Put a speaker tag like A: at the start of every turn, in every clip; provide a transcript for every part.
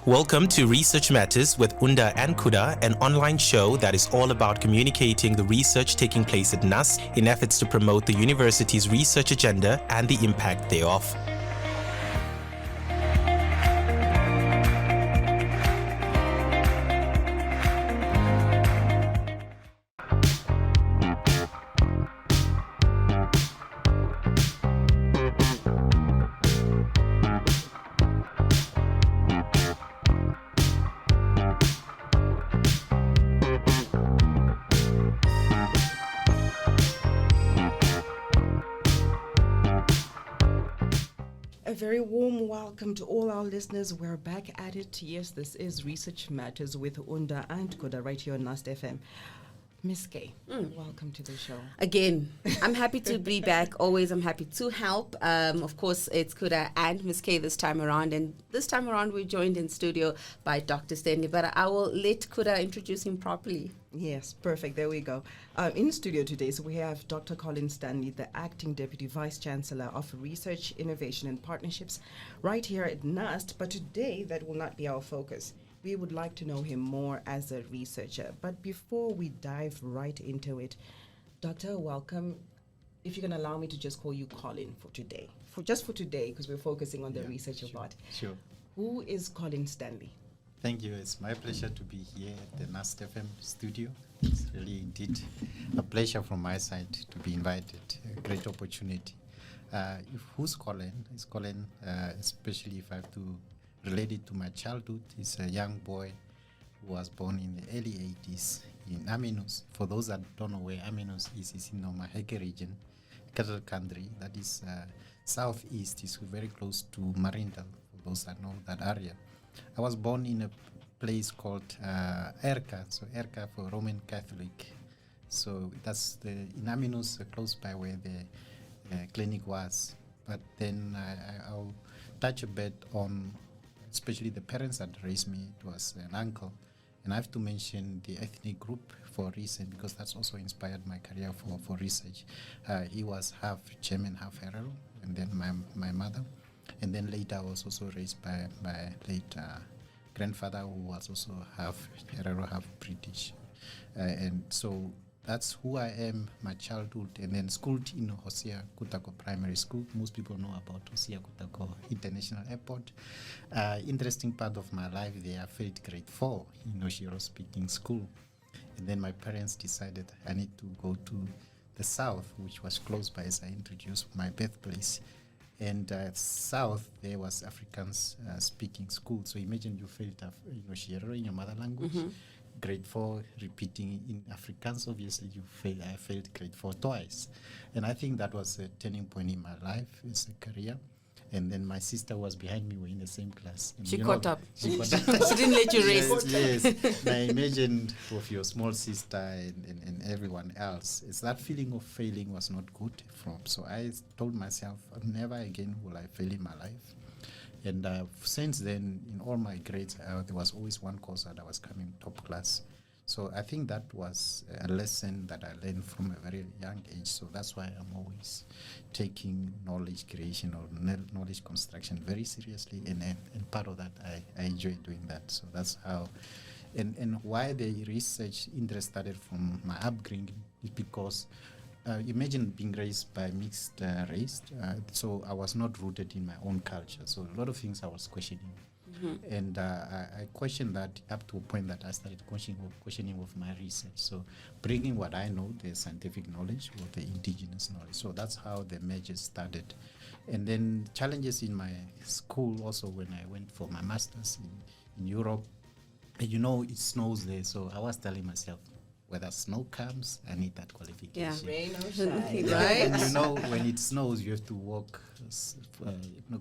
A: Welcome to Research Matters with Unda and Kuda, an online show that is all about communicating the research taking place at NUST in efforts to promote the university's research agenda and the impact thereof.
B: A very warm welcome to all our listeners. We're back at it. Yes, this is Research Matters with Unda and Kuda right here on NUST FM. Miss Kay, welcome to the show.
C: Again, I'm happy to be back. Always, I'm happy to help. Of course, it's Kuda and Miss Kay this time around. And this time around, we're joined in studio by Dr. Stanley. But I will let Kuda introduce him properly.
B: Yes, perfect. There we go. In studio today, so we have Dr. Colin Stanley, the Acting Deputy Vice-Chancellor of Research, Innovation and Partnerships right here at NUST. But today, that will not be our focus. We would like to know him more as a researcher. But before we dive right into it, Doctor, welcome. If you can allow me to just call you Colin for today. For today, because we're focusing on the research a lot.
D: Sure.
B: Who is Colin Stanley?
D: Thank you. It's my pleasure to be here at the NUST FM studio. It's really indeed a pleasure from my side to be invited. A great opportunity. Who's Colin? It's Colin, especially if I have to relate it to my childhood. He's a young boy who was born in the early 80s in Aminus. For those that don't know where Aminus is, it's in the Maheke region, cattle country. That is southeast. It's very close to Marindal, for those that know that area. I was born in a place called Erka, so Erka for Roman Catholic. So that's in Aminus, close by where the clinic was. But then I'll touch a bit on especially the parents that raised me. It was an uncle. And I have to mention the ethnic group for a reason, because that's also inspired my career for research. He was half German, half Herero, and then my mother. And then later I was also raised by my late grandfather, who was also half Herero, half British. And so that's who I am, my childhood, and then schooled in Hosea Kutako Primary School. Most people know about Hosea Kutako International Airport. Interesting part of my life there, I failed grade 4 in Oshiro speaking school. And then my parents decided I need to go to the south, which was close by, as I introduced my birthplace. And south, there was Afrikaans speaking school. So imagine you failed in Oshiro in your mother language. Mm-hmm. Grade 4, repeating in Afrikaans, obviously I failed grade 4 twice. And I think that was a turning point in my life as a career. And then my sister was behind me, we were in the same class. And
C: She caught up.
D: She
C: didn't let you race.
D: Yes. I imagined of your small sister and everyone else. It's that feeling of failing was not good So I told myself, never again will I fail in my life. And since then, in all my grades, there was always one course that I was coming top class. So I think that was a lesson that I learned from a very young age. So that's why I'm always taking knowledge creation or knowledge construction very seriously. And part of that, I enjoy doing that. So that's how. And why the research interest started from my upbringing is because imagine being raised by mixed race, so I was not rooted in my own culture. So a lot of things I was questioning. Mm-hmm. And I questioned that up to a point that I started questioning of my research. So bringing what I know, the scientific knowledge or the indigenous knowledge. So that's how the merger started. And then challenges in my school also when I went for my master's in Europe. You know, it snows there. So I was telling myself, whether snow comes, I need that qualification.
C: Yeah,
B: rain or shine.
C: Right?
D: And you know, when it snows, you have to walk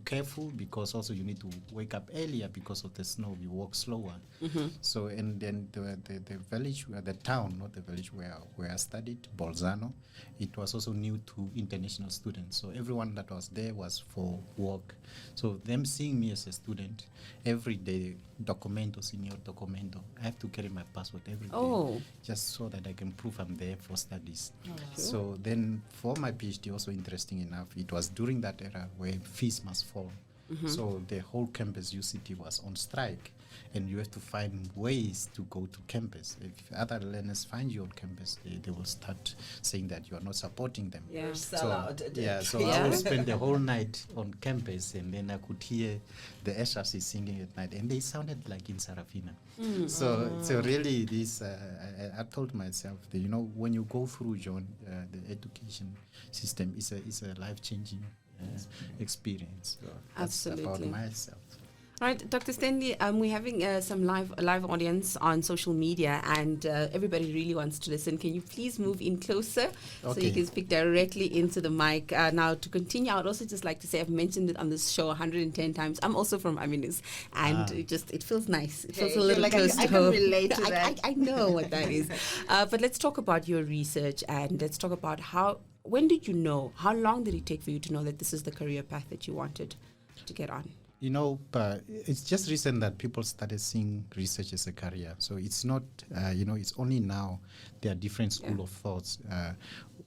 D: careful, because also you need to wake up earlier because of the snow. You walk slower. Mm-hmm. So, and then the village, the town, not the village where I studied, Bolzano, it was also new to international students. So everyone that was there was for work. So them seeing me as a student, every day, documento, señor documento, I have to carry my passport every day, just so that I can prove I'm there for studies. Oh, wow. So then for my PhD, also interesting enough, it was during that era where fees must fall. Mm-hmm. So the whole campus UCT was on strike. and you have to find ways to go to campus. If other learners find you on campus, they will start saying that you are not supporting them.
C: Yeah.
D: So I would spend the whole night on campus, and then I could hear the SRC singing at night, and they sounded like in Sarafina. So really, this I told myself that, you know, when you go through, John, the education system is a life-changing experience. So that's about myself.
C: All right, Dr. Stanley, we're having some live audience on social media, and everybody really wants to listen. Can you please move in closer so you can speak directly into the mic? Now, to continue, I would also just like to say I've mentioned it on this show 110 times. I'm also from Aminus, and it feels nice. It feels a little close to home.
B: I can relate to that.
C: I know what that is. But let's talk about your research, and let's talk about when did you know? How long did it take for you to know that this is the career path that you wanted to get on?
D: You know, but it's just recent that people started seeing research as a career. So it's not, it's only now there are different school of thoughts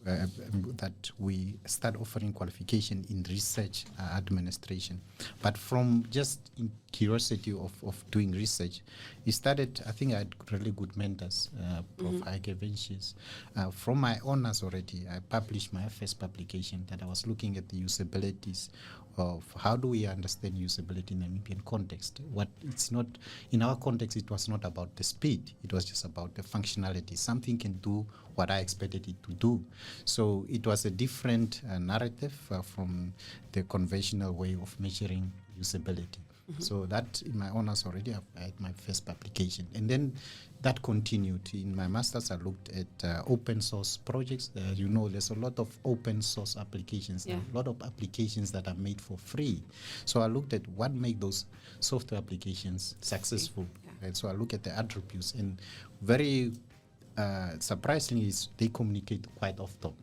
D: that we start offering qualification in research administration. But from just in curiosity of doing research, it started, I think I had really good mentors, Prof. Heike Ventures. From my honors already, I published my first publication that I was looking at the usabilities of how do we understand usability in the Namibian context. In our context, it was not about the speed, it was just about the functionality. Something can do what I expected it to do. So it was a different narrative from the conventional way of measuring usability. So that in my honors already, I had my first publication. And then that continued. In my master's, I looked at open source projects. There's a lot of open source applications, a lot of applications that are made for free. So I looked at what make those software applications successful. Right? So I look at the attributes, and very surprisingly, they communicate quite often.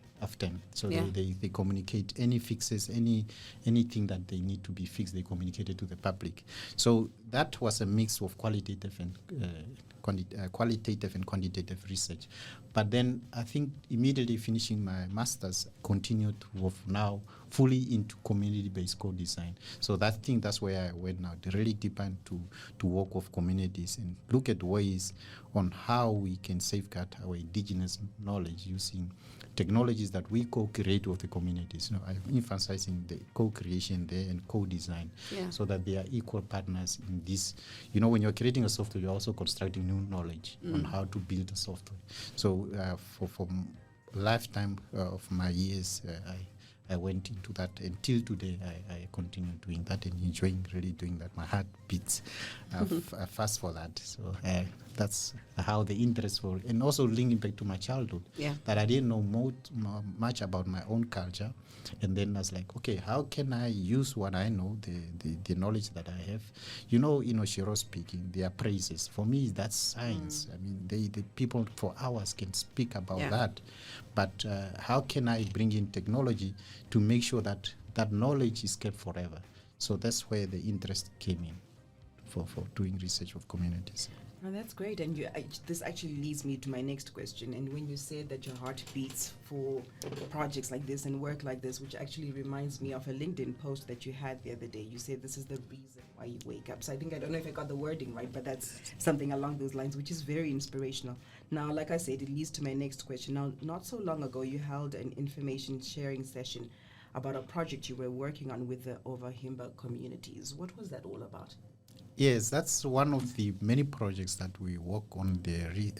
D: So they communicate any fixes, anything that they need to be fixed, they communicated to the public. So that was a mix of qualitative and quantitative research. But then I think immediately finishing my master's, continued with now fully into community-based co-design. So that's where I went now, really deep into to work with communities and look at ways on how we can safeguard our indigenous knowledge using technologies that we co-create with the communities. I'm emphasizing the co-creation there and co-design, so that they are equal partners in this. When you're creating a software, you're also constructing new knowledge on how to build a software. So for lifetime of my years, I went into that. Until today, I continue doing that and enjoying really doing that. My heart beats fast for that. So that's how the interest for, and also linking back to my childhood, that I didn't know much about my own culture. And then I was like, okay, how can I use what I know, the knowledge that I have? Shiro speaking, their praises. For me, that's science. I mean, the people for hours can speak about that. But how can I bring in technology to make sure that that knowledge is kept forever? So that's where the interest came in for doing research of communities.
B: Oh, that's great. And this actually leads me to my next question. And when you said that your heart beats for projects like this and work like this, which actually reminds me of a LinkedIn post that you had the other day. You said this is the reason why you wake up. So I don't know if I got the wording right, but that's something along those lines, which is very inspirational. Now, like I said, it leads to my next question. Now, not so long ago, you held an information sharing session about a project you were working on with the Overhimba communities. What was that all about?
D: Yes, that's one of the many projects that we work on, the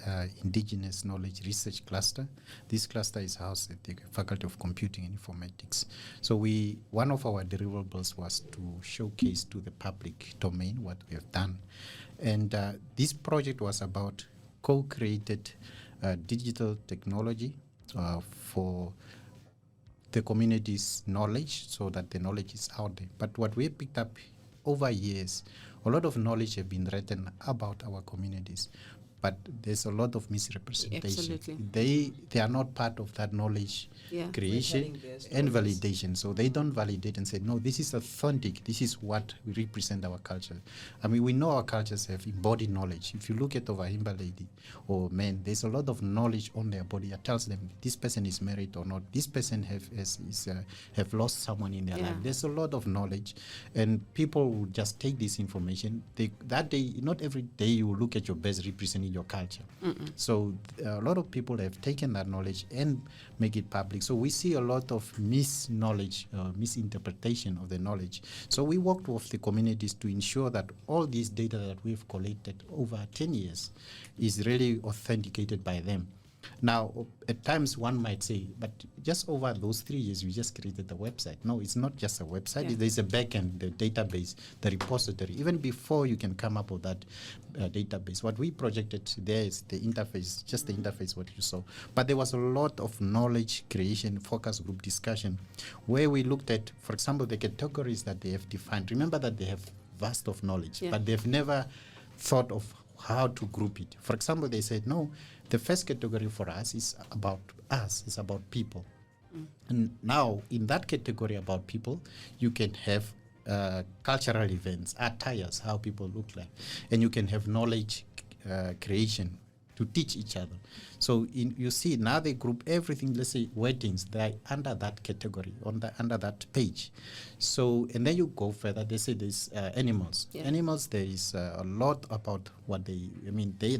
D: Indigenous Knowledge Research Cluster. This cluster is housed at the Faculty of Computing and Informatics. So one of our deliverables was to showcase to the public domain what we have done. And this project was about co-created digital technology for the community's knowledge, so that the knowledge is out there. But what we picked up over years, a lot of knowledge have been written about our communities, but there's a lot of misrepresentation.
C: Absolutely.
D: They are not part of that knowledge creation and validation. So they don't validate and say, no, this is authentic. This is what we represent our culture. I mean, we know our cultures have embodied knowledge. If you look at over Himba lady or men, there's a lot of knowledge on their body that tells them this person is married or not. This person have lost someone in their life. There's a lot of knowledge, and people will just take this information. That day, not every day you will look at your best representing your culture. So a lot of people have taken that knowledge and make it public. So we see a lot of misknowledge, misinterpretation of the knowledge. So we worked with the communities to ensure that all this data that we've collected over 10 years is really authenticated by them. Now, at times one might say, but just over those 3 years, we just created the website. No, it's not just a website. There's a backend, the database, the repository. Even before you can come up with that database, what we projected there is the interface, just the interface, what you saw. But there was a lot of knowledge creation, focus group discussion, where we looked at, for example, the categories that they have defined. Remember that they have vast of knowledge, but they've never thought of how to group it. For example, they said, no, the first category for us is about us, it's about people. And now, in that category about people, you can have cultural events, attires, how people look like, and you can have knowledge creation to teach each other. So you see, now they group everything, let's say weddings, they're under that category, under that page. So, and then you go further, they say there's animals. Animals, there is a lot about what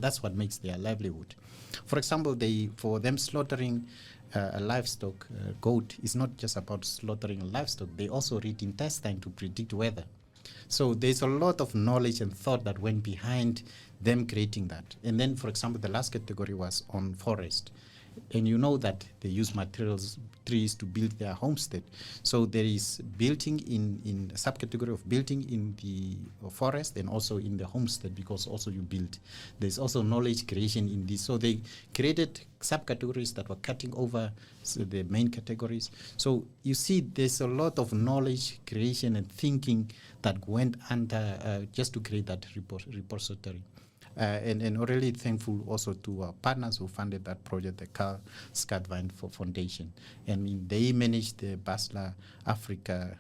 D: that's what makes their livelihood. For example, for them slaughtering a livestock, goat, is not just about slaughtering a livestock. They also read intestine to predict weather. So there's a lot of knowledge and thought that went behind them creating that. And then, for example, the last category was on forest. And you know that they use materials, trees, to build their homestead. So there is building in a subcategory of building in the forest and also in the homestead, because also you build. There's also knowledge creation in this. So they created subcategories that were cutting over the main categories. So you see there's a lot of knowledge creation and thinking that went under just to create that repository. And really thankful also to our partners who funded that project, the Carl Scadvine Foundation. And they managed the Basler Africa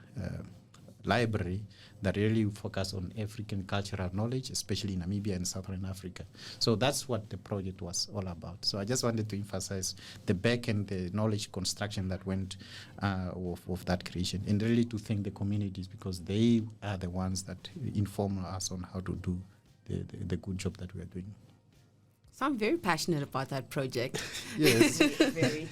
D: library that really focus on African cultural knowledge, especially in Namibia and Southern Africa. So that's what the project was all about. So I just wanted to emphasize the back and the knowledge construction that went with that creation, and really to thank the communities, because they are the ones that inform us on how to do the good job that we are doing.
C: So I'm very passionate about that project.
D: Yes.
B: Very.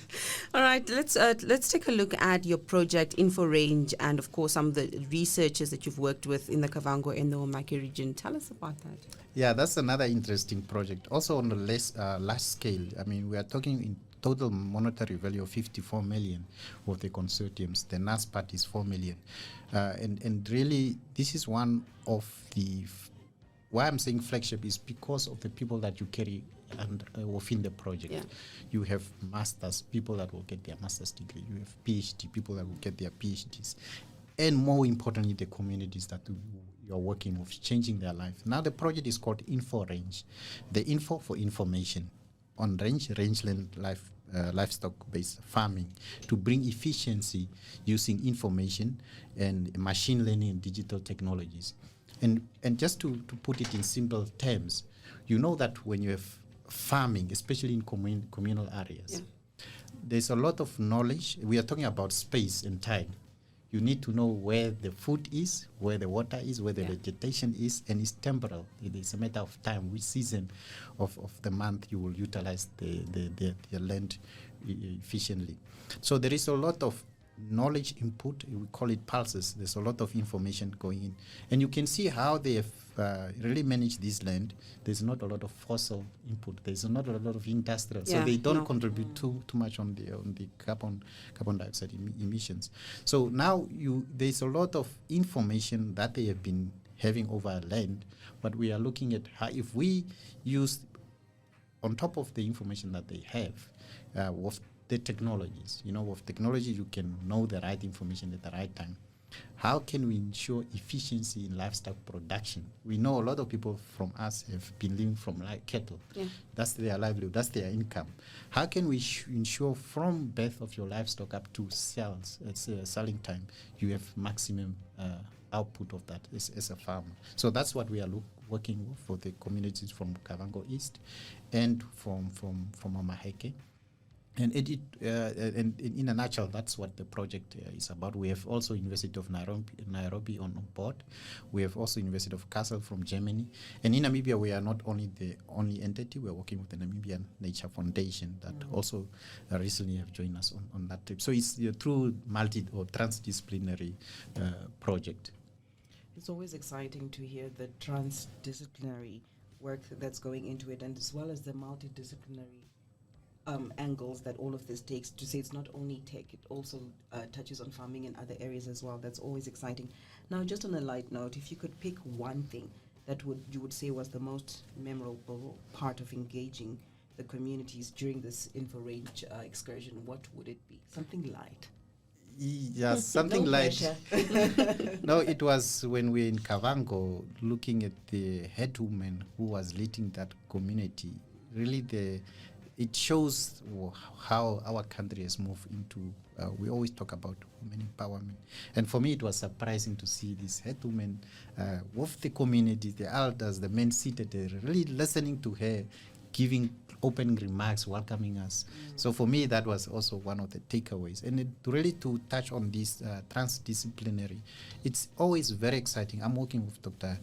C: All right, let's take a look at your project InfoRange, and of course some of the researchers that you've worked with in the Kavango and the Omaki region. Tell us about that.
D: Yeah, that's another interesting project. Also on the large scale. I mean, we are talking in total monetary value of 54 million of the consortiums. The NUST part is 4 million. And really, this is one of the why I'm saying flagship is because of the people that you carry and within the project.
C: Yeah.
D: You have masters, people that will get their master's degree. You have PhD, people that will get their PhDs. And more importantly, the communities that you're working with, changing their life. Now the project is called InfoRange. The info for information on rangeland livestock-based farming to bring efficiency using information and machine learning and digital technologies. And just to put it in simple terms, you know that when you have farming, especially in communal areas, there's a lot of knowledge. We are talking about space and time. You need to know where the food is, where the water is, where the vegetation is, and it's temporal. It is a matter of time, which season of the month you will utilize the land efficiently. So there is a lot of knowledge input, we call it pulses. There's a lot of information going in, and you can see how they have really managed this land. There's not a lot of fossil input. There's not a lot of industrial, so they don't contribute too much on the carbon dioxide emissions. So now there's a lot of information that they have been having over land, but we are looking at how if we use on top of the information that they have with the technologies. You know, with technology, you can know the right information at the right time. How can we ensure efficiency in livestock production? We know a lot of people from us have been living from cattle.
C: Yeah.
D: That's their livelihood, that's their income. How can we ensure from birth of your livestock up to selling time, you have maximum output of that as a farmer? So that's what we are working with for the communities from Kavango East and from Amaheke. And in a nutshell, that's what the project is about. We have also University of Nairobi on board. We have also University of Kassel from Germany. And in Namibia, we are not only the only entity. We are working with the Namibian Nature Foundation that also recently have joined us on that trip. So it's a true or transdisciplinary project.
B: It's always exciting to hear the transdisciplinary work that's going into it, and as well as the multidisciplinary angles that all of this takes, to say it's not only tech, it also touches on farming and other areas as well. That's always exciting. Now, just on a light note, if you could pick one thing that you would say was the most memorable part of engaging the communities during this InfoRange excursion, what would it be? Something light.
D: Yes, something
B: No
D: like
B: pressure.
D: no, it was when we were in Kavango looking at the head woman who was leading that community. Really, it shows how our country has moved into. We always talk about women empowerment, and for me, it was surprising to see this head woman with the community, the elders, the men seated there, really listening to her, giving opening remarks, welcoming us. So for me, that was also one of the takeaways. And really to touch on this transdisciplinary, it's always very exciting. I'm working with Dr.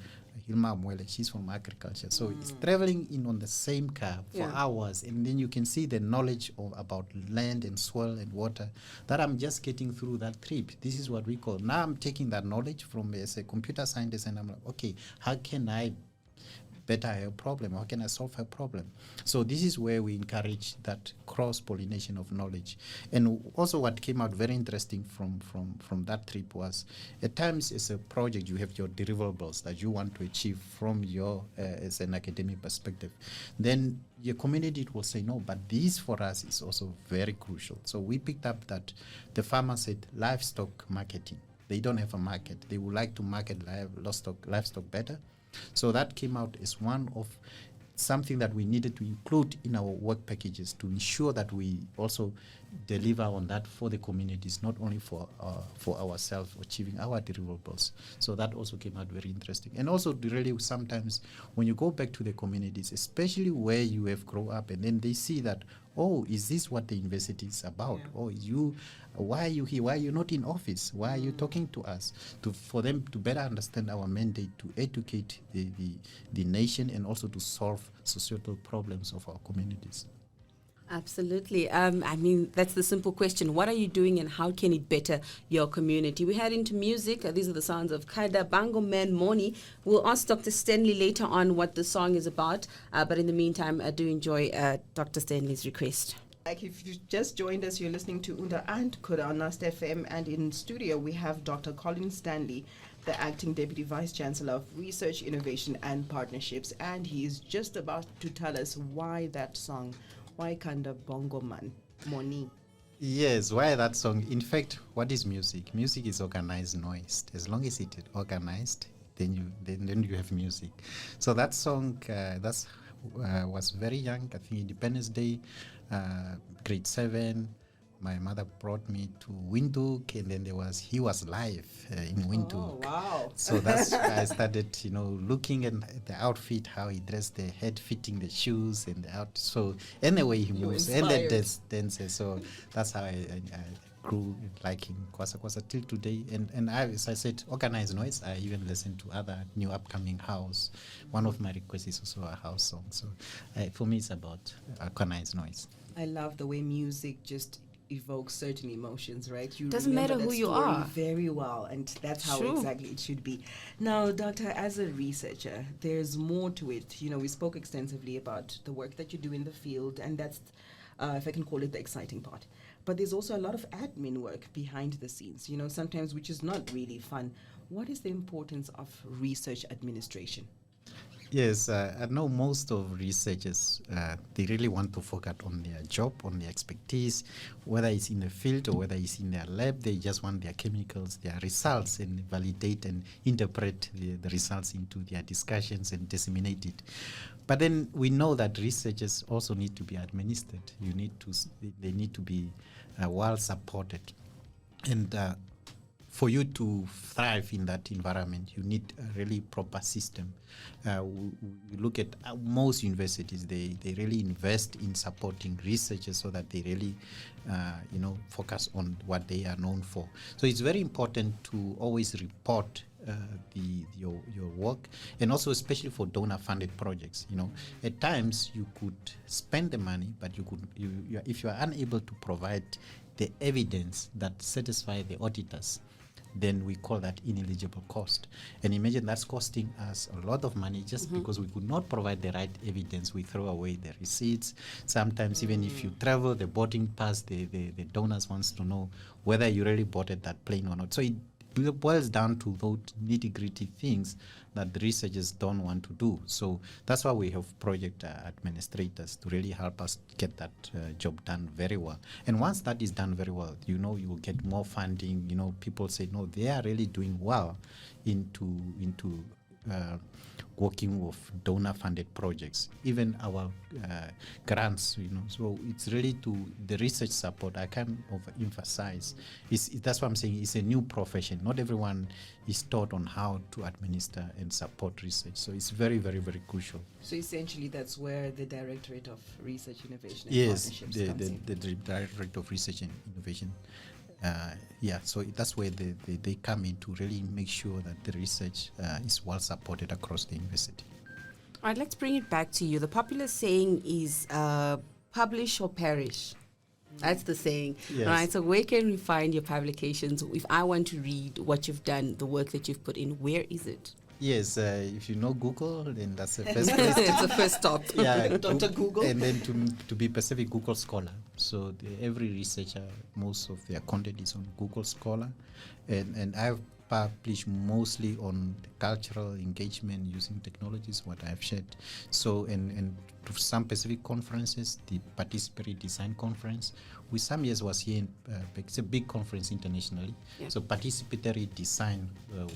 D: Hilma Mwele, she's from agriculture. So it's traveling in on the same car for hours, and then you can see the knowledge about land and soil and water that I'm just getting through that trip. This is what we call, now I'm taking that knowledge from as a computer scientist, and I'm like, okay, how can I better her problem? How can I solve her problem? So this is where we encourage that cross-pollination of knowledge. And also what came out very interesting from that trip was, at times as a project, you have your deliverables that you want to achieve from your, as an academic perspective. Then your community will say, no, but this for us is also very crucial. So we picked up that the farmer said livestock marketing. They don't have a market. They would like to market livestock better. So that came out as one of something that we needed to include in our work packages to ensure that we also deliver on that for the communities, not only for ourselves achieving our deliverables. So that also came out very interesting. And also really sometimes when you go back to the communities, especially where you have grown up, and then they see that, oh, is this what the university is about? Yeah. Oh, why are you here? Why are you not in office? Why are you talking to us? For them to better understand our mandate to educate the nation and also to solve societal problems of our communities.
C: Absolutely. I mean, that's the simple question. What are you doing and how can it better your community? We head into music. These are the sounds of Kada Bango Man Moni. We'll ask Dr. Stanley later on what the song is about. But in the meantime, I do enjoy Dr. Stanley's request.
B: Like if you just joined us, you're listening to Unda and Kuda on NUST FM, and in studio we have Dr. Colin Stanley, the Acting Deputy Vice-Chancellor of Research, Innovation and Partnerships, and he is just about to tell us why that song, why Kanda Bongo Man Moni.
D: Yes, why that song? In fact, what is music? Music is organized noise. As long as it is organized, then you have music. So that song was very young. I think Independence Day, grade 7. My mother brought me to Windhoek, and then he was live in Windhoek.
B: Oh, wow.
D: So that's I started, looking at the outfit, how he dressed, the head fitting the shoes and the out. So anyway, he moves and the dances. So that's how I grew liking Kwasa Kwasa till today. And I, as I said, organized noise. I even listen to other new upcoming house. One of my requests is also a house song. So for me, it's about organized noise.
B: I love the way music just evokes certain emotions, right? You
C: doesn't matter who you are
B: very well, and that's how exactly it should be. Now, Doctor, as a researcher, there's more to it. We spoke extensively about the work that you do in the field, and that's, if I can call it, the exciting part. But there's also a lot of admin work behind the scenes, sometimes which is not really fun. What is the importance of research administration?
D: Yes, I know most of researchers, they really want to focus on their job, on their expertise, whether it's in the field or whether it's in their lab. They just want their chemicals, their results, and validate and interpret the results into their discussions and disseminate it. But then we know that researchers also need to be administered. They need to be well supported. And for you to thrive in that environment, you need a really proper system. We look at most universities; they really invest in supporting researchers so that they really, focus on what they are known for. So it's very important to always report your work, and also especially for donor-funded projects. At times you could spend the money, but if you are unable to provide the evidence that satisfy the auditors, then we call that ineligible cost. And imagine that's costing us a lot of money just because we could not provide the right evidence. We throw away the receipts. Sometimes even if you travel, the boarding pass, the donors wants to know whether you really boarded that plane or not. So it boils down to those nitty-gritty things that the researchers don't want to do. So that's why we have project administrators to really help us get that job done very well. And once that is done very well, you will get more funding. People say, no, they are really doing well into working with donor-funded projects, even our grants, So it's really the research support. I can't overemphasize. That's what I'm saying. It's a new profession. Not everyone is taught on how to administer and support research. So it's very, very, very crucial.
B: So essentially, that's where the Directorate of Research, Innovation, and
D: Partnerships
B: comes in.
D: the Directorate of Research and Innovation. So that's where they come in to really make sure that the research is well supported across the university.
C: All right, let's bring it back to you. The popular saying is publish or perish. That's the saying.
D: Yes.
C: All right, so where can we find your publications? If I want to read what you've done, the work that you've put in, where is it?
D: Yes, if you know Google, then that's the first place.
C: It's the first stop.
D: Yeah,
B: Dr. Google.
D: And then to be specific, Google Scholar. So every researcher, most of their content is on Google Scholar. And I've published mostly on cultural engagement using technologies, what I've shared. So, and to some specific conferences, the Participatory Design Conference, which some years was here in, it's a big conference internationally. Yeah. So participatory design,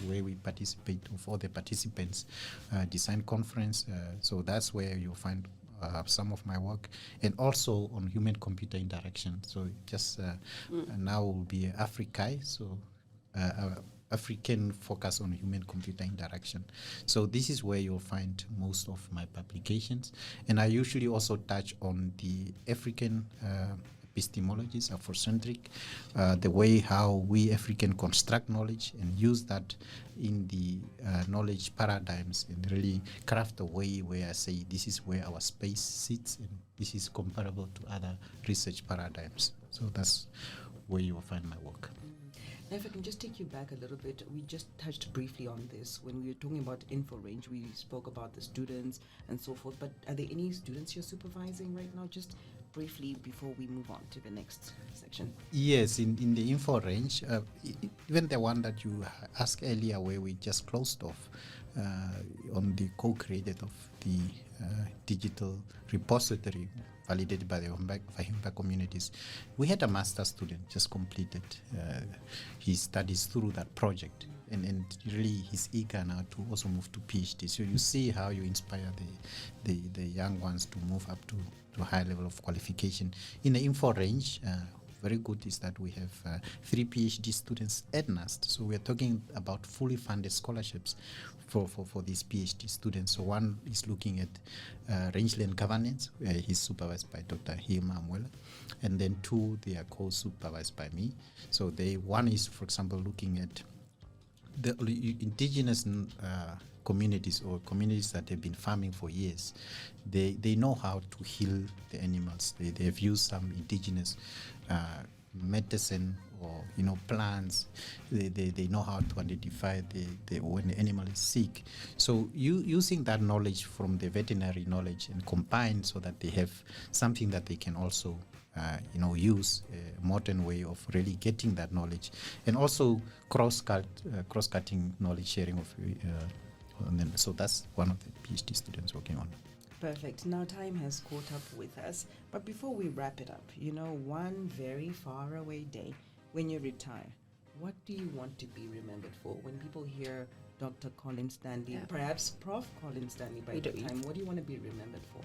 D: where we participate with all the participants, design conference. So that's where you'll find some of my work, and also on human-computer interaction. So just now will be Africae, so African focus on human-computer interaction. So this is where you'll find most of my publications, and I usually also touch on the African epistemologies, Afrocentric, the way how we African construct knowledge and use that in the knowledge paradigms, and really craft a way where I say this is where our space sits and this is comparable to other research paradigms. So that's where you will find my work.
B: Now, if I can just take you back a little bit, we just touched briefly on this when we were talking about InfoRange. We spoke about the students and so forth, but are there any students you're supervising right now? Just briefly before we move on to the next section.
D: Yes, in the InfoRange, even the one that you asked earlier where we just closed off on the co-created of the digital repository validated by the Vahimba communities. We had a master student just completed his studies through that project, and really he's eager now to also move to PhD. So you see how you inspire the young ones to move up to a high level of qualification. In the InfoRange, very good is that we have 3 PhD students at NUST. So we're talking about fully funded scholarships for these PhD students. So one is looking at rangeland governance, where he's supervised by Dr. Hilma Amwela, and then 2 they are co-supervised by me. So one is, for example, looking at the indigenous communities or communities that have been farming for years. They know how to heal the animals. They've used some indigenous medicine or plants. They know how to identify when the animal is sick. So using that knowledge from the veterinary knowledge and combine so that they have something that they can also use a modern way of really getting that knowledge, and also cross-cutting knowledge sharing of And then, so that's one of the PhD students working on.
B: Perfect. Now time has caught up with us. But before we wrap it up, one very far away day when you retire, what do you want to be remembered for? When people hear Dr. Colin Stanley, perhaps Prof. Colin Stanley by the time, what do you want to be remembered for?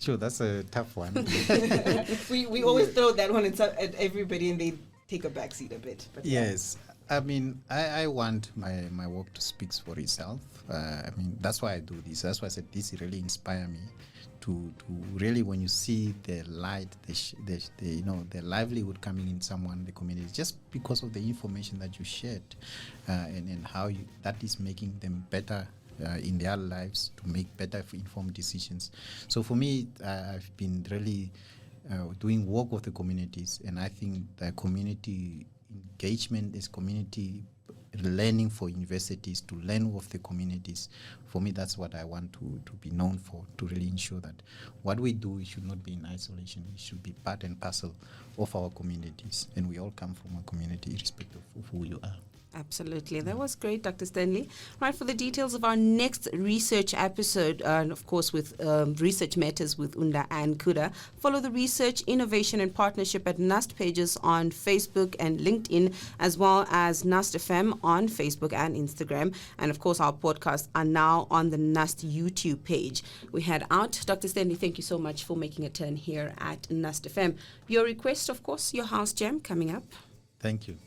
D: Sure, that's a tough one.
B: we always throw that one at everybody and they take a backseat a bit. But
D: yes. I mean, I want my work to speak for itself. I mean, that's why I do this. That's why I said this really inspire me to really, when you see the light, the livelihood coming in someone, the community, just because of the information that you shared, and how that is making them better in their lives to make better informed decisions. So for me, I've been really doing work with the communities, and I think the community engagement is community learning for universities to learn with the communities. For me, that's what I want to be known for, to really ensure that what we do should not be in isolation. It should be part and parcel of our communities, and we all come from a community irrespective of who you are.
C: Absolutely. That was great, Dr. Stanley. Right, for the details of our next research episode, and of course with Research Matters with Unda and Kuda, follow the Research, Innovation and Partnership at NUST pages on Facebook and LinkedIn, as well as NUST FM on Facebook and Instagram. And of course, our podcasts are now on the NUST YouTube page. We head out. Dr. Stanley, thank you so much for making a turn here at NUST FM. Your request, of course, your house jam coming up.
D: Thank you.